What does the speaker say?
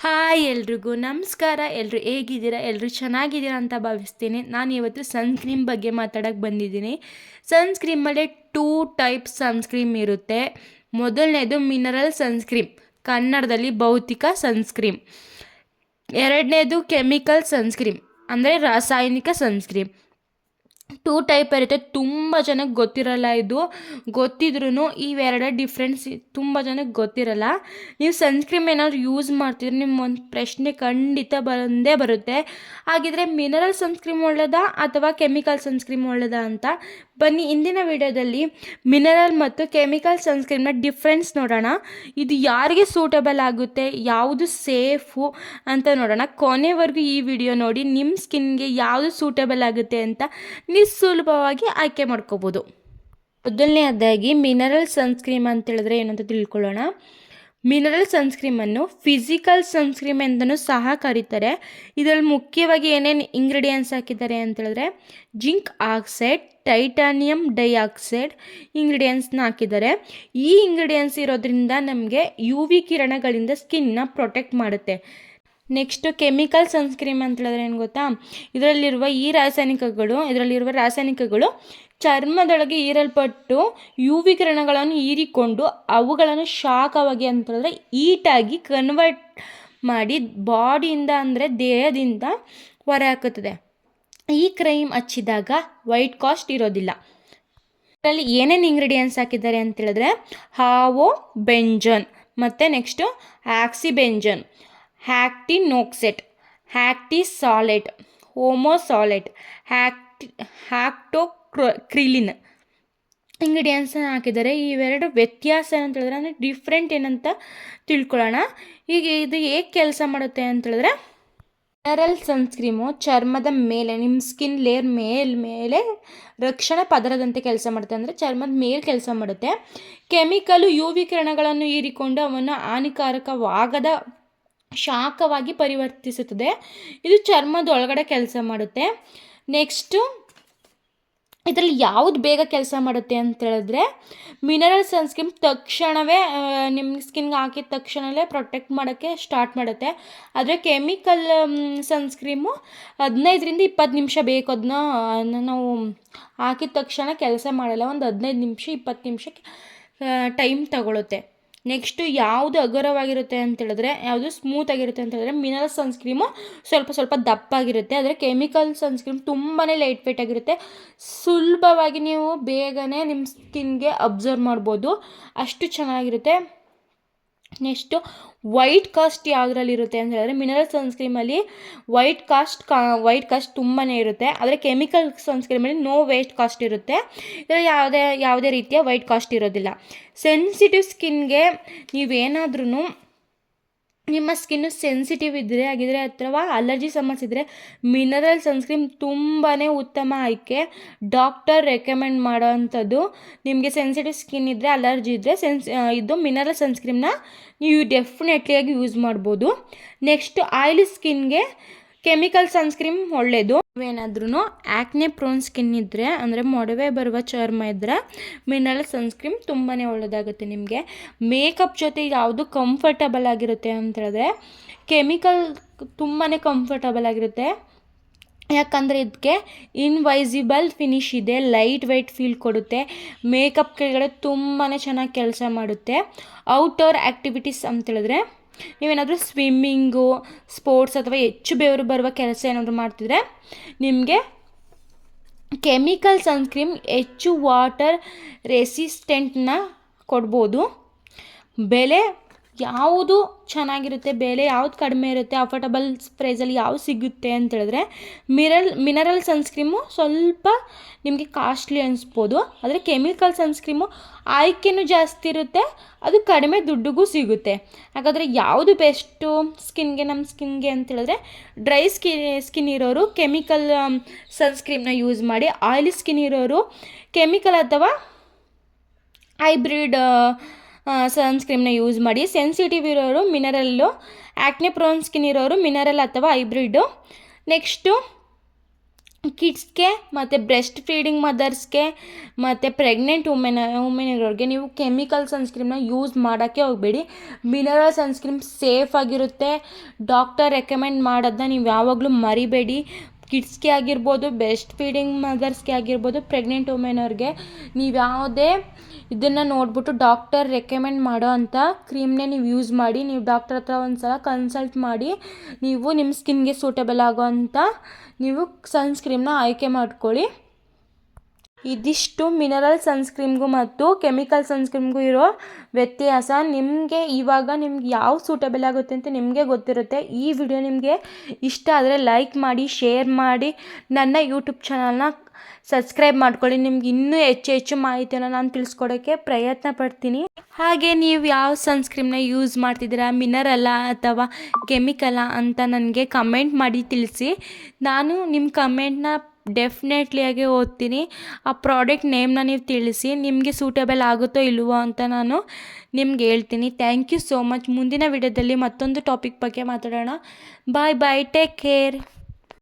Hi ಎಲ್ರಿಗೂ ನಮಸ್ಕಾರ. ಎಲ್ಲರೂ ಹೇಗಿದ್ದೀರಾ? ಎಲ್ಲರೂ ಚೆನ್ನಾಗಿದ್ದೀರಾ ಅಂತ ಭಾವಿಸ್ತೀನಿ. ನಾನು ಇವತ್ತು ಸನ್ಸ್ಕ್ರೀಮ್ ಬಗ್ಗೆ ಮಾತಾಡೋಕ್ಕೆ ಬಂದಿದ್ದೀನಿ. ಸನ್ಸ್ಕ್ರೀಮಲ್ಲೇ 2 ಟೈಪ್ಸ್ ಸನ್ಸ್ಕ್ರೀಮ್ ಇರುತ್ತೆ. ಮೊದಲನೇದು ಮಿನರಲ್ ಸನ್ಸ್ಕ್ರೀಮ್, ಕನ್ನಡದಲ್ಲಿ ಭೌತಿಕ ಸನ್ಸ್ಕ್ರೀಮ್. ಎರಡನೇದು ಕೆಮಿಕಲ್ ಸನ್ಸ್ಕ್ರೀಮ್, ಅಂದರೆ ರಾಸಾಯನಿಕ ಸನ್ಸ್ಕ್ರೀಮ್. 2 ಟೈಪ್ ಇರುತ್ತೆ. ತುಂಬ ಜನಕ್ಕೆ ಗೊತ್ತಿರಲ್ಲ. ಇದು ಗೊತ್ತಿದ್ರೂ ಇವೆರಡೇ ಡಿಫ್ರೆನ್ಸ್ ತುಂಬ ಜನಕ್ಕೆ ಗೊತ್ತಿರಲ್ಲ. ನೀವು ಸನ್ಸ್ಕ್ರೀಮ್ ಏನಾದರೂ ಯೂಸ್ ಮಾಡ್ತಿದ್ರೆ ನಿಮ್ಮೊಂದು ಪ್ರಶ್ನೆ ಖಂಡಿತ ಬಂದೇ ಬರುತ್ತೆ. ಹಾಗಿದ್ರೆ ಮಿನರಲ್ ಸನ್ಸ್ಕ್ರೀಮ್ ಒಳ್ಳೆಯದಾ ಅಥವಾ ಕೆಮಿಕಲ್ ಸನ್ಸ್ಕ್ರೀಮ್ ಒಳ್ಳೆಯದಾ ಅಂತ ಬನ್ನಿ ಇಂದಿನ ವಿಡಿಯೋದಲ್ಲಿ ಮಿನರಲ್ ಮತ್ತು ಕೆಮಿಕಲ್ ಸನ್ಸ್ಕ್ರೀಮ್ನ ಡಿಫ್ರೆನ್ಸ್ ನೋಡೋಣ. ಇದು ಯಾರಿಗೆ ಸೂಟಬಲ್ ಆಗುತ್ತೆ, ಯಾವುದು ಸೇಫು ಅಂತ ನೋಡೋಣ. ಕೊನೆವರೆಗೂ ಈ ವಿಡಿಯೋ ನೋಡಿ ನಿಮ್ಮ ಸ್ಕಿನ್ಗೆ ಯಾವುದು ಸೂಟಬಲ್ ಆಗುತ್ತೆ ಅಂತ ನೀವು ಸುಲಭವಾಗಿ ಆಯ್ಕೆ ಮಾಡ್ಕೋಬೋದು. ಮೊದಲನೇದಾಗಿ ಮಿನರಲ್ ಸನ್ಸ್ಕ್ರೀಮ್ ಅಂತ ಹೇಳಿದ್ರೆ ಏನಂತ ತಿಳ್ಕೊಳ್ಳೋಣ. ಮಿನರಲ್ ಸನ್ಸ್ಕ್ರೀಮನ್ನು ಫಿಸಿಕಲ್ ಸನ್ಸ್ಕ್ರೀಮ್ ಎಂದೂ ಸಹ ಕರೀತಾರೆ. ಇದರಲ್ಲಿ ಮುಖ್ಯವಾಗಿ ಏನೇನು ಇಂಗ್ರೀಡಿಯೆಂಟ್ಸ್ ಹಾಕಿದ್ದಾರೆ ಅಂತ ಹೇಳಿದ್ರೆ ಜಿಂಕ್ ಆಕ್ಸೈಡ್, ಟೈಟಾನಿಯಂ ಡೈಆಕ್ಸೈಡ್ ಇಂಗ್ರೀಡಿಯೆಂಟ್ಸ್ನ ಹಾಕಿದ್ದಾರೆ. ಈ ಇಂಗ್ರೀಡಿಯೆಂಟ್ಸ್ ಇರೋದ್ರಿಂದ ನಮಗೆ UV ಕಿರಣಗಳಿಂದ ಸ್ಕಿನ್ನ ಪ್ರೊಟೆಕ್ಟ್ ಮಾಡುತ್ತೆ. ನೆಕ್ಸ್ಟು ಕೆಮಿಕಲ್ ಸನ್ಸ್ಕ್ರೀಮ್ ಅಂತ ಹೇಳಿದ್ರೆ ಏನು ಗೊತ್ತಾ, ಇದರಲ್ಲಿರುವ ರಾಸಾಯನಿಕಗಳು ಚರ್ಮದೊಳಗೆ ಹೀರಲ್ಪಟ್ಟು UV ಕಿರಣಗಳನ್ನು ಹೀರಿಕೊಂಡು ಅವುಗಳನ್ನು ಶಾಖವಾಗಿ ಅಂತ ಹೇಳಿದ್ರೆ ಹೀಟಾಗಿ ಕನ್ವರ್ಟ್ ಮಾಡಿ ಬಾಡಿಯಿಂದ ಅಂದರೆ ದೇಹದಿಂದ ಹೊರಹಾಕುತ್ತದೆ. ಈ ಕ್ರೀಮ್ ಹಚ್ಚಿದಾಗ ವೈಟ್ ಕಾಸ್ಟ್ ಇರೋದಿಲ್ಲ. ಇದರಲ್ಲಿ ಏನೇನು ಇಂಗ್ರೀಡಿಯೆಂಟ್ಸ್ ಹಾಕಿದ್ದಾರೆ ಅಂತ ಹೇಳಿದ್ರೆ ಹಾವೋ ಬೆಂಜನ್ ಮತ್ತು ನೆಕ್ಸ್ಟು ಆಕ್ಸಿಬೆಂಜನ್, ಹ್ಯಾಕ್ಟಿನೋಕ್ಸೆಟ್, ಹ್ಯಾಕ್ಟಿಸಾಲೆಟ್, ಹೋಮೋಸಾಲೆಟ್, ಹ್ಯಾಕ್ಟೋಕ್ರಿಲಿನ್ ಇಂಗ್ರೀಡಿಯೆಂಟ್ಸನ್ನ ಹಾಕಿದ್ದಾರೆ. ಇವೆರಡು ವ್ಯತ್ಯಾಸ ಏನಂತ ಹೇಳಿದ್ರೆ ಅಂದರೆ ಡಿಫ್ರೆಂಟ್ ಏನಂತ ತಿಳ್ಕೊಳ್ಳೋಣ. ಈಗ ಇದು ಹೇಗೆ ಕೆಲಸ ಮಾಡುತ್ತೆ ಅಂತ ಹೇಳಿದ್ರೆ, ಮಿನರಲ್ ಸನ್ಸ್ಕ್ರೀಮು ಚರ್ಮದ ಮೇಲೆ, ನಿಮ್ಮ ಸ್ಕಿನ್ ಲೇಯರ್ ಮೇಲೆ ರಕ್ಷಣಾ ಪದರದಂತೆ ಕೆಲಸ ಮಾಡುತ್ತೆ, ಅಂದರೆ ಚರ್ಮದ ಮೇಲೆ ಕೆಲಸ ಮಾಡುತ್ತೆ. ಕೆಮಿಕಲು UV ಕಿರಣಗಳನ್ನು ಹೀರಿಕೊಂಡು ಅವನ್ನು ಹಾನಿಕಾರಕವಾಗದ ಶಾಖವಾಗಿ ಪರಿವರ್ತಿಸುತ್ತದೆ. ಇದು ಚರ್ಮದ ಒಳಗಡೆ ಕೆಲಸ ಮಾಡುತ್ತೆ. ನೆಕ್ಸ್ಟು ಇದರಲ್ಲಿ ಯಾವುದು ಬೇಗ ಕೆಲಸ ಮಾಡುತ್ತೆ ಅಂತ ಹೇಳಿದ್ರೆ ಮಿನರಲ್ ಸನ್ಸ್ಕ್ರೀಮ್ ತಕ್ಷಣವೇ ನಿಮ್ಮ ಸ್ಕಿನ್ಗೆ ಹಾಕಿದ ತಕ್ಷಣವೇ ಪ್ರೊಟೆಕ್ಟ್ ಮಾಡೋಕ್ಕೆ ಸ್ಟಾರ್ಟ್ ಮಾಡುತ್ತೆ. ಆದರೆ ಕೆಮಿಕಲ್ ಸನ್ಸ್ಕ್ರೀಮು 15ರಿಂದ 20 ನಿಮಿಷ ಬೇಕು. ಅದನ್ನ ನಾವು ಹಾಕಿದ ತಕ್ಷಣ ಕೆಲಸ ಮಾಡಲ್ಲ. ಒಂದು 15 ನಿಮಿಷ 20 ನಿಮಿಷಕ್ಕೆ ಟೈಮ್ ತಗೊಳುತ್ತೆ. ನೆಕ್ಸ್ಟು ಯಾವುದು ಹಗುರವಾಗಿರುತ್ತೆ ಅಂತ ಹೇಳಿದ್ರೆ, ಯಾವುದು ಸ್ಮೂತಾಗಿರುತ್ತೆ ಅಂತ ಹೇಳಿದ್ರೆ ಮಿನರಲ್ ಸನ್ಸ್ಕ್ರೀಮು ಸ್ವಲ್ಪ ದಪ್ಪಾಗಿರುತ್ತೆ. ಆದರೆ ಕೆಮಿಕಲ್ ಸನ್ಸ್ಕ್ರೀಮ್ ತುಂಬಾ ಲೈಟ್ ವೇಟ್ ಆಗಿರುತ್ತೆ. ಸುಲಭವಾಗಿ ನೀವು ಬೇಗನೆ ನಿಮ್ಮ ಸ್ಕಿನ್ಗೆ ಅಬ್ಸರ್ವ್ ಮಾಡ್ಬೋದು, ಅಷ್ಟು ಚೆನ್ನಾಗಿರುತ್ತೆ. ನೆಕ್ಸ್ಟು ವೈಟ್ ಕಾಸ್ಟ್ ಯಾವುದ್ರಲ್ಲಿರುತ್ತೆ ಅಂತ ಹೇಳಿದ್ರೆ ಮಿನರಲ್ ಸನ್ಸ್ಕ್ರೀಮಲ್ಲಿ ವೈಟ್ ಕಾಸ್ಟ್ ತುಂಬಾ ಇರುತ್ತೆ. ಆದರೆ ಕೆಮಿಕಲ್ ಸನ್ಸ್ಕ್ರೀಮಲ್ಲಿ ನೋ ವೈಟ್ ಕಾಸ್ಟ್ ಇರುತ್ತೆ. ಇದರಲ್ಲಿ ಯಾವುದೇ ರೀತಿಯ ವೈಟ್ ಕಾಸ್ಟ್ ಇರೋದಿಲ್ಲ. ಸೆನ್ಸಿಟಿವ್ ಸ್ಕಿನ್ಗೆ ನೀವೇನಾದ್ರೂ ನಿಮ್ಮ ಸ್ಕಿನ್ನು ಸೆನ್ಸಿಟಿವ್ ಆಗಿದ್ರೆ ಅಥವಾ ಅಲರ್ಜಿ ಸಮಸ್ಯೆ ಇದ್ದರೆ ಮಿನರಲ್ ಸನ್ಸ್ಕ್ರೀಮ್ ತುಂಬಾ ಉತ್ತಮ ಆಯ್ಕೆ. ಡಾಕ್ಟರ್ ರೆಕಮೆಂಡ್ ಮಾಡೋ ಅಂಥದ್ದು. ನಿಮಗೆ ಸೆನ್ಸಿಟಿವ್ ಸ್ಕಿನ್ ಇದ್ದರೆ, ಅಲರ್ಜಿ ಇದ್ದರೆ ಇದು ಮಿನರಲ್ ಸನ್ಸ್ಕ್ರೀಮ್ನ ನೀವು ಡೆಫಿನೆಟ್ಲಿಯಾಗಿ ಯೂಸ್ ಮಾಡ್ಬೋದು. ನೆಕ್ಸ್ಟ್ ಆಯಿಲಿ ಸ್ಕಿನ್ಗೆ ಕೆಮಿಕಲ್ ಸನ್ಸ್ಕ್ರೀಮ್ ಒಳ್ಳೆಯದು. ಏನಾದ್ರೂ ಆ್ಯಕ್ನೆ ಪ್ರೋನ್ ಸ್ಕಿನ್ ಇದ್ದರೆ, ಅಂದರೆ ಮೊಡವೆ ಬರುವ ಚರ್ಮ ಇದ್ದರೆ ಮಿನರಲ್ ಸನ್ಸ್ಕ್ರೀಮ್ ತುಂಬಾ ಒಳ್ಳೆಯದಾಗುತ್ತೆ. ನಿಮಗೆ ಮೇಕಪ್ ಜೊತೆ ಯಾವುದು ಕಂಫರ್ಟಬಲ್ ಆಗಿರುತ್ತೆ ಅಂತ ಹೇಳಿದ್ರೆ ಕೆಮಿಕಲ್ ತುಂಬಾ ಕಂಫರ್ಟಬಲ್ ಆಗಿರುತ್ತೆ. ಯಾಕಂದರೆ ಇದಕ್ಕೆ ಇನ್ವೈಸಿಬಲ್ ಫಿನಿಶ್ ಇದೆ, ಲೈಟ್ ವೆಯ್ಟ್ ಫೀಲ್ ಕೊಡುತ್ತೆ, ಮೇಕಪ್ ಕೆಳಗಡೆ ತುಂಬಾ ಚೆನ್ನಾಗಿ ಕೆಲಸ ಮಾಡುತ್ತೆ. ಔಟ್ಡೋರ್ ಆ್ಯಕ್ಟಿವಿಟೀಸ್ ಅಂತೇಳಿದ್ರೆ ನೀವೇನಾದರೂ ಸ್ವಿಮ್ಮಿಂಗು, ಸ್ಪೋರ್ಟ್ಸ್ ಅಥವಾ ಹೆಚ್ಚು ಬೆವರು ಬರುವ ಕೆಲಸ ಏನಾದರೂ ಮಾಡ್ತಿದ್ರೆ ನಿಮಗೆ ಕೆಮಿಕಲ್ ಸನ್ಸ್ಕ್ರೀಮ್ ಹೆಚ್ಚು ವಾಟರ್ ರೆಸಿಸ್ಟೆಂಟ್ನ ಕೊಡ್ಬೋದು. ಬೆಲೆ ಯಾವುದು ಚೆನ್ನಾಗಿರುತ್ತೆ, ಬೆಲೆ ಯಾವುದು ಕಡಿಮೆ ಇರುತ್ತೆ, ಅಫೋರ್ಡಬಲ್ ಪ್ರೈಸಲ್ಲಿ ಯಾವುದು ಸಿಗುತ್ತೆ ಅಂತ ಹೇಳಿದ್ರೆ ಮಿನರಲ್ ಸನ್ಸ್ಕ್ರೀಮು ಸ್ವಲ್ಪ ನಿಮಗೆ ಕಾಸ್ಟ್ಲಿ ಅನಿಸ್ಬೋದು. ಆದರೆ ಕೆಮಿಕಲ್ ಸನ್ಸ್ಕ್ರೀಮು ಆಯ್ಕೆನೂ ಜಾಸ್ತಿ ಇರುತ್ತೆ, ಅದು ಕಡಿಮೆ ದುಡ್ಡಿಗೂ ಸಿಗುತ್ತೆ. ಹಾಗಾದರೆ ಯಾವುದು ಬೆಸ್ಟು ನಮ್ಮ ಸ್ಕಿನ್ಗೆ ಅಂತ ಹೇಳಿದ್ರೆ ಡ್ರೈ ಸ್ಕಿನ್ ಇರೋರು ಕೆಮಿಕಲ್ ಸನ್ಸ್ಕ್ರೀಮ್ನ ಯೂಸ್ ಮಾಡಿ, ಆಯಿಲಿ ಸ್ಕಿನ್ ಇರೋರು ಕೆಮಿಕಲ್ ಅಥವಾ ಹೈಬ್ರಿಡ್ ಸನ್ಸ್ಕ್ರೀಮ್ನ ಯೂಸ್ ಮಾಡಿ. ಸೆನ್ಸಿಟಿವ್ ಇರೋರು ಮಿನರಲ್ಲು, ಆ್ಯಕ್ನೆ ಪ್ರೋನ್ ಸ್ಕಿನ್ ಇರೋರು ಮಿನರಲ್ ಅಥವಾ ಹೈಬ್ರಿಡ್ಡು. ನೆಕ್ಸ್ಟು ಕಿಡ್ಸ್ಗೆ ಮತ್ತು ಬ್ರೆಸ್ಟ್ ಫೀಡಿಂಗ್ ಮದರ್ಸ್ಗೆ ಮತ್ತು ಪ್ರೆಗ್ನೆಂಟ್ ವುಮೆನ್ ಇರೋರಿಗೆ ನೀವು ಕೆಮಿಕಲ್ ಸನ್ಸ್ಕ್ರೀಮ್ನ ಯೂಸ್ ಮಾಡೋಕ್ಕೆ ಹೋಗಬೇಡಿ. ಮಿನರಲ್ ಸನ್ಸ್ಕ್ರೀಮ್ ಸೇಫ್ ಆಗಿರುತ್ತೆ. ಡಾಕ್ಟರ್ ರೆಕಮೆಂಡ್ ಮಾಡೋದನ್ನ ನೀವು ಯಾವಾಗಲೂ ಮರಿಬೇಡಿ. ಕಿಡ್ಸ್ಗೆ ಆಗಿರ್ಬೋದು, ಬ್ರೆಸ್ಟ್ ಫೀಡಿಂಗ್ ಮದರ್ಸ್ಗೆ ಆಗಿರ್ಬೋದು, ಪ್ರೆಗ್ನೆಂಟ್ ವುಮೆನ್ ಅವ್ರಿಗೆ ನೀವು ಯಾವುದೇ ಇದನ್ನು ನೋಡಿಬಿಟ್ಟು ಡಾಕ್ಟರ್ ರೆಕಮೆಂಡ್ ಮಾಡೋ ಅಂಥ ಕ್ರೀಮ್ನೇ ನೀವು ಯೂಸ್ ಮಾಡಿ. ನೀವು ಡಾಕ್ಟರ್ ಹತ್ರ ಒಂದು ಸಲ ಕನ್ಸಲ್ಟ್ ಮಾಡಿ ನೀವು ನಿಮ್ಮ ಸ್ಕಿನ್ಗೆ ಸೂಟಬಲ್ ಆಗೋ ಅಂಥ ನೀವು ಸನ್ಸ್ಕ್ರೀಮ್ನ ಆಯ್ಕೆ ಮಾಡ್ಕೊಳ್ಳಿ. ಇದಿಷ್ಟು ಮಿನರಲ್ ಸನ್ಸ್ಕ್ರೀಮ್ಗೂ ಮತ್ತು ಕೆಮಿಕಲ್ ಸನ್ಸ್ಕ್ರೀಮ್ಗೂ ಇರೋ ವ್ಯತ್ಯಾಸ. ನಿಮಗೆ ಯಾವ ಸೂಟಬಲ್ ಆಗುತ್ತೆ ಅಂತ ನಿಮಗೆ ಗೊತ್ತಿರುತ್ತೆ. ಈ ವಿಡಿಯೋ ನಿಮಗೆ ಇಷ್ಟ ಆದರೆ ಲೈಕ್ ಮಾಡಿ, ಶೇರ್ ಮಾಡಿ, ನನ್ನ ಯೂಟ್ಯೂಬ್ ಚಾನಲ್ನ ಸಬ್ಸ್ಕ್ರೈಬ್ ಮಾಡ್ಕೊಳ್ಳಿ. ನಿಮ್ಗೆ ಇನ್ನೂ ಹೆಚ್ಚು ಮಾಹಿತಿಯನ್ನು ನಾನು ತಿಳಿಸ್ಕೊಡೋಕ್ಕೆ ಪ್ರಯತ್ನ ಪಡ್ತೀನಿ. ಹಾಗೆ ನೀವು ಯಾವ ಸನ್ಸ್ಕ್ರೀಮ್ನ ಯೂಸ್ ಮಾಡ್ತಿದ್ದೀರಾ, ಮಿನರಲ್ಲ ಅಥವಾ ಕೆಮಿಕಲ್ಲ ಅಂತ ನನಗೆ ಕಮೆಂಟ್ ಮಾಡಿ ತಿಳಿಸಿ. ನಾನು ನಿಮ್ಮ ಕಮೆಂಟ್ನ ಡೆಫಿನೆಟ್ಲಿಯಾಗಿ ಓದ್ತೀನಿ. ಆ ಪ್ರಾಡಕ್ಟ್ ನೇಮ್ನ ನೀವು ತಿಳಿಸಿ, ನಿಮಗೆ ಸೂಟಬಲ್ ಆಗುತ್ತೋ ಇಲ್ವೋ ಅಂತ ನಾನು ನಿಮ್ಗೆ ಹೇಳ್ತೀನಿ. Thank you so much. ಮುಂದಿನ ವಿಡಿಯೋದಲ್ಲಿ ಮತ್ತೊಂದು ಟಾಪಿಕ್ ಬಗ್ಗೆ ಮಾತಾಡೋಣ. Bye bye, take care.